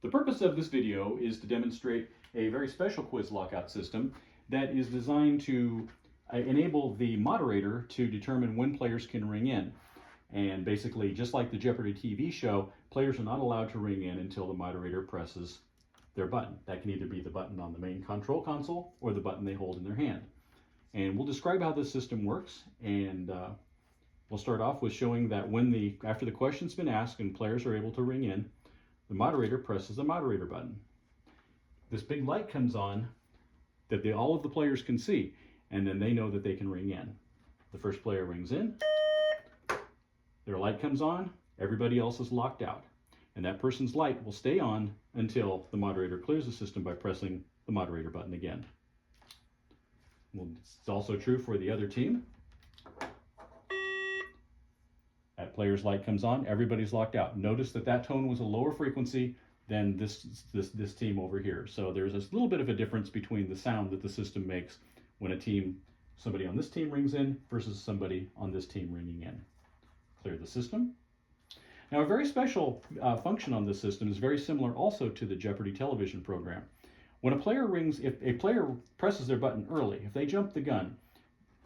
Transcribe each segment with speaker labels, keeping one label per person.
Speaker 1: The purpose of this video is to demonstrate a very special quiz lockout system that is designed to enable the moderator to determine when players can ring in. And basically, just like the Jeopardy TV show, players are not allowed to ring in until the moderator presses their button. That can either be the button on the main control console or the button they hold in their hand. And we'll describe how this system works, and we'll start off with showing that after the question's been asked and players are able to ring in, the moderator presses the moderator button. This big light comes on that all of the players can see, and then they know that they can ring in. The first player rings in, their light comes on, everybody else is locked out. And that person's light will stay on until the moderator clears the system by pressing the moderator button again. Well, it's also true for the other team. That player's light comes on, everybody's locked out. Notice that tone was a lower frequency than this team over here. So there's this little bit of a difference between the sound that the system makes when somebody on this team rings in versus somebody on this team ringing in. Clear the system. Now, a very special function on this system is very similar also to the Jeopardy television program. When if a player presses their button early, if they jump the gun,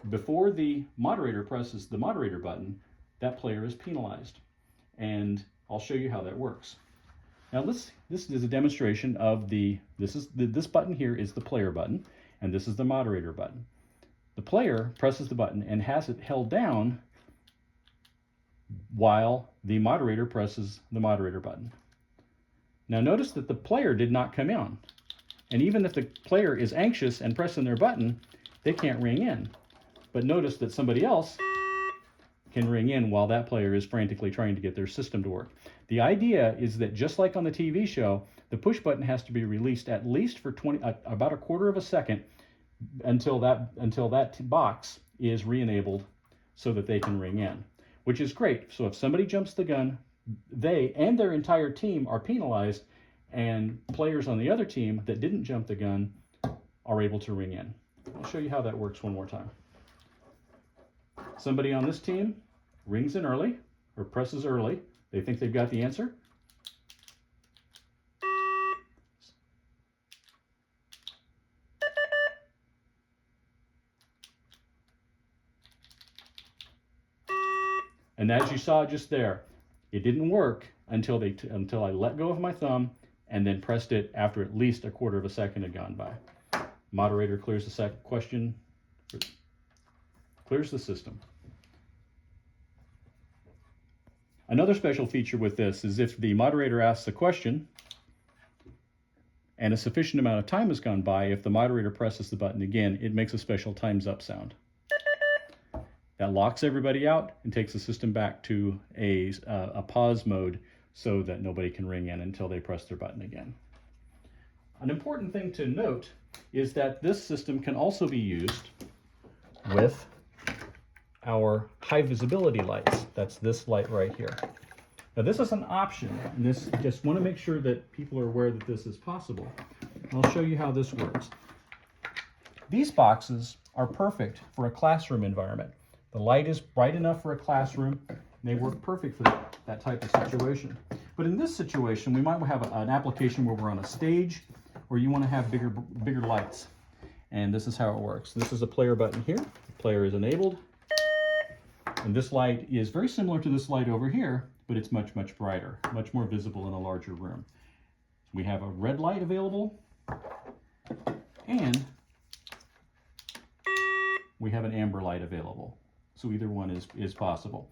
Speaker 1: before the moderator presses the moderator button, that player is penalized. And I'll show you how that works. Now this is a demonstration of this button here is the player button, and this is the moderator button. The player presses the button and has it held down while the moderator presses the moderator button. Now notice that the player did not come in. And even if the player is anxious and pressing their button, they can't ring in. But notice that somebody else can ring in while that player is frantically trying to get their system to work. The idea is that just like on the TV show, the push button has to be released at least for about a quarter of a second until that box is re-enabled so that they can ring in, which is great. So if somebody jumps the gun, they and their entire team are penalized, and players on the other team that didn't jump the gun are able to ring in. I'll show you how that works one more time. Somebody on this team rings in early or presses early. They think they've got the answer. And as you saw just there, it didn't work until I let go of my thumb and then pressed it after at least a quarter of a second had gone by. Moderator clears the second question, clears the system. Another special feature with this is if the moderator asks a question and a sufficient amount of time has gone by, if the moderator presses the button again, it makes a special time's up sound. That locks everybody out and takes the system back to a pause mode so that nobody can ring in until they press their button again. An important thing to note is that this system can also be used with our high visibility lights. That's this light right here. Now this is an option, and just want to make sure that people are aware that this is possible. I'll show you how this works. These boxes are perfect for a classroom environment. The light is bright enough for a classroom, and they work perfect for that type of situation. But in this situation, we might have an application where we're on a stage, or you want to have bigger lights. And this is how it works. This is a player button here. The player is enabled. And this light is very similar to this light over here, but it's much, much brighter, much more visible in a larger room. We have a red light available, and we have an amber light available. So either one is possible.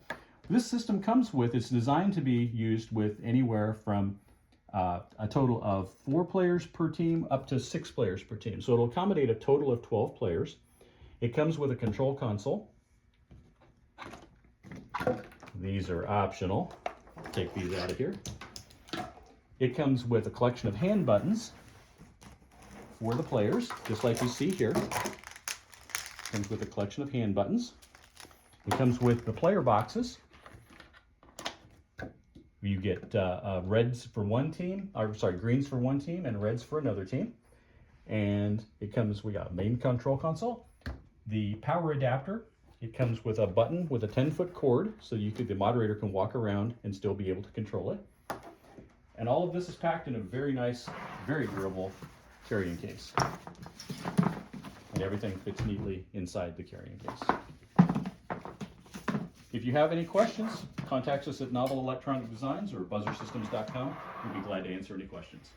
Speaker 1: This system it's designed to be used with anywhere from a total of 4 players per team up to 6 players per team. So it'll accommodate a total of 12 players. It comes with a control console. These are optional. Take these out of here. It comes with a collection of hand buttons for the players, just like you see here. It comes with a collection of hand buttons. It comes with the player boxes. You get reds for one team, greens for one team and reds for another team. And we got a main control console, the power adapter. It comes with a button with a 10-foot cord, so the moderator can walk around and still be able to control it. And all of this is packed in a very nice, very durable carrying case. And everything fits neatly inside the carrying case. If you have any questions, contact us at Novel Electronic Designs or buzzersystems.com. We'd be glad to answer any questions.